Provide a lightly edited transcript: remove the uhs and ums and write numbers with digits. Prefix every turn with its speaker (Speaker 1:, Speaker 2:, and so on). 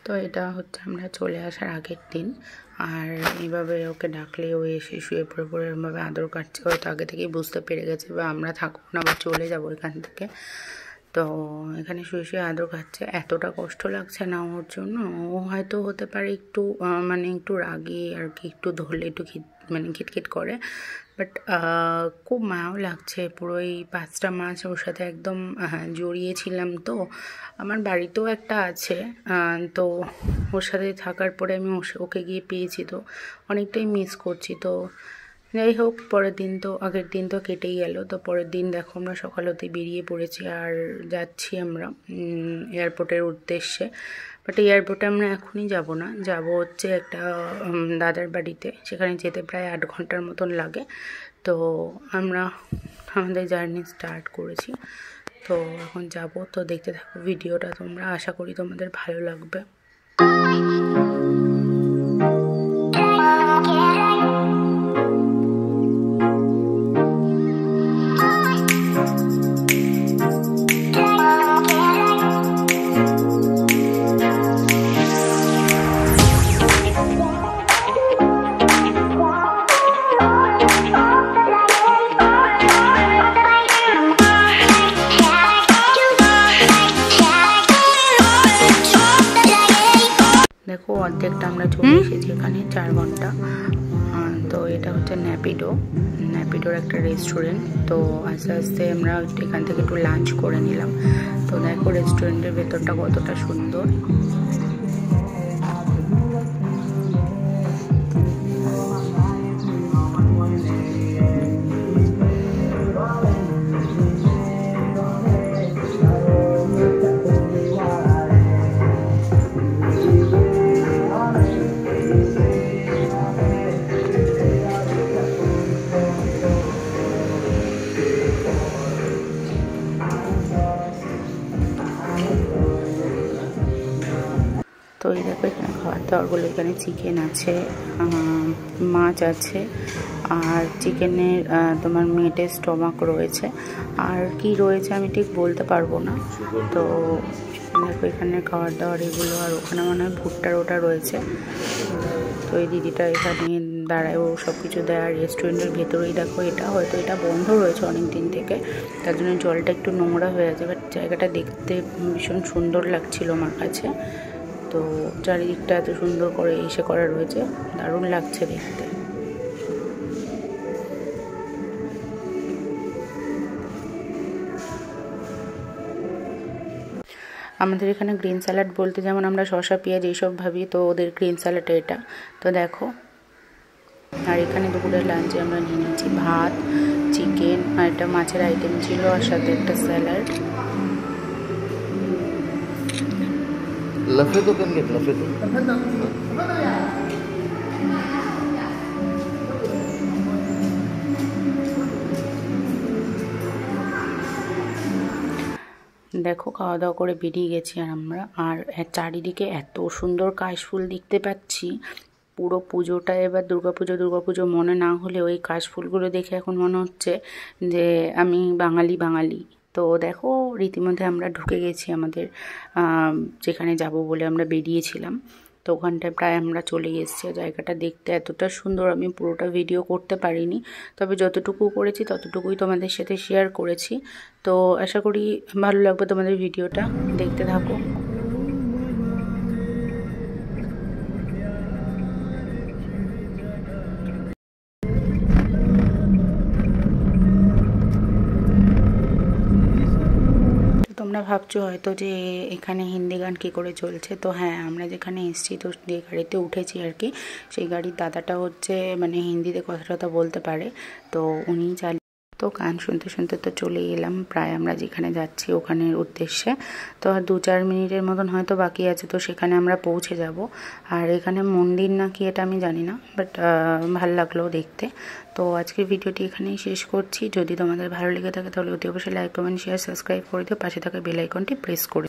Speaker 1: তো এটা হচ্ছে আমরা চলে আসার আগের দিন। আর এইভাবে ওকে ডাকলে ও এসে শুয়ে পড়ে পড়ে এরমভাবে আদর কাটছে। হয়তো আগে থেকেই বুঝতে পেরে গেছে বা আমরা থাকবো না বা চলে যাবো এখান থেকে। তো এখানে শুয়ে শুয়ে আদর খাচ্ছে। এতটা কষ্ট লাগছে না ওর জন্য। ও হয়তো হতে পারে একটু মানে একটু রাগী আর কি, একটু ধরলে একটু মানে খিটখিট করে, বাট খুব মায়াও লাগছে। পুরো এই 5টা মাস ওর সাথে একদম জড়িয়েছিলাম। তো আমার বাড়িতেও একটা আছে, তো ওর সাথে থাকার পরে আমি ওকে গিয়ে পেয়েছি, তো অনেকটাই মিস করছি। তো যাই হোক, পরের দিন তো আগের দিন তো কেটেই গেল। তো পরের দিন দেখো আমরা সকাল হতে বেরিয়ে পড়েছি আর যাচ্ছি আমরা এয়ারপোর্টের উদ্দেশ্যে। বাট এয়ারপোর্টে আমরা এখনই যাব না, যাব হচ্ছে একটা দাদার বাড়িতে। সেখানে যেতে প্রায় 8 ঘন্টার মতন লাগে। তো আমরা আমাদের জার্নি স্টার্ট করেছি, তো এখন যাব। তো দেখতে থাকো ভিডিওটা তোমরা, আশা করি তোমাদের ভালো লাগবে। দেখো অর্ধেকটা আমরা চলে এসেছি এখানে, 4 ঘন্টা। তো এটা হচ্ছে ন্যাপিডোর একটা রেস্টুরেন্ট। তো আস্তে আস্তে আমরা এখান থেকে একটু লাঞ্চ করে নিলাম। তো দেখো রেস্টুরেন্টের ভেতরটা কতটা সুন্দর। তো এই দেখো এখানে খাবার দাবারগুলো, এখানে চিকেন আছে, মাছ আছে, আর চিকেনের তোমার মেটের স্টমাক রয়েছে, আর কি রয়েছে আমি ঠিক বলতে পারবো না। তো দেখো এখানে খাবার দাবার এগুলো, আর ওখানে মনে হয় ভুট্টার ওটা রয়েছে। তো এই দিদিটা এখানে দাঁড়ায়, ও সব কিছু দেয়। আর রেস্টুরেন্টের ভেতরেই দেখো, এটা বন্ধ রয়েছে অনেক দিন থেকে, তার জন্য জলটা একটু নোংরা হয়ে আছে। বাট জায়গাটা দেখতে ভীষণ সুন্দর লাগছিল আমার কাছে। তো চারিদিকটা এত সুন্দর করে করা রয়েছে, দারুণ লাগছে দেখতে। আমাদের এখানে গ্রিন স্যালাড বলতে যেমন আমরা শসা পেঁয়াজ এইসব ভাবি, তো ওদের গ্রিন স্যালাড এটা। তো দেখো, আর এখানে দুপুরের লাঞ্চে আমরা নিয়ে নিয়েছি ভাত, চিকেন, আর একটা মাছের আইটেম ছিল, আর সাথে একটা স্যালাড।
Speaker 2: लफे तो कम घेत लफे तो
Speaker 1: দেখো খাওয়া দাওয়া করে বেরিয়ে গেছি আর আমরা। আর চারিদিকে এত সুন্দর কাশফুল দেখতে পাচ্ছি। পুরো পুজোটা এবার দুর্গাপুজো মনে না হলে ওই কাশফুলগুলো দেখে এখন মনে হচ্ছে যে আমি বাঙালি। তো দেখো রীতিমধ্যে আমরা ঢুকে গেছি আমাদের যেখানে যাব বলে আমরা বেরিয়েছিলাম। তো ওখানটায় প্রায় আমরা চলে এসেছি। জায়গাটা দেখতে এতটা সুন্দর, আমি পুরোটা ভিডিও করতে পারিনি, তবে যতটুকু করেছি ততটুকুই তোমাদের সাথে শেয়ার করেছি। তো আশা করি ভালো লাগবে তোমাদের ভিডিওটা, দেখতে থাকো। তোমরা ভাবছো হয়তো যে এখানে হিন্দি গান কী করে চলছে। তো হ্যাঁ, আমরা যেখানে এসেছি তো যে গাড়িতে উঠেছি আর কি, সেই গাড়ির দাদাটা হচ্ছে মানে হিন্দিতে কথা বলতে পারে, তো উনি তো গান শুনতে শুনতে তো চলে এলাম প্রায় আমরা যেখানে যাচ্ছি ওখানের উদ্দেশ্যে। তো আর 2-4 মিনিটের মতন হয়তো বাকি আছে, তো সেখানে আমরা পৌঁছে যাব। আর এখানে মন্দির না কি এটা আমি জানি না, বাট ভাল লাগলো দেখতে। তো আজকের ভিডিওটি এখানেই শেষ করছি। যদি তোমাদের ভালো লেগে থাকে তাহলে অতি অবশ্যই লাইক, কমেন্ট, শেয়ার, সাবস্ক্রাইব করে দিও। পাশে থাকা বেল আইকনটি প্রেস করে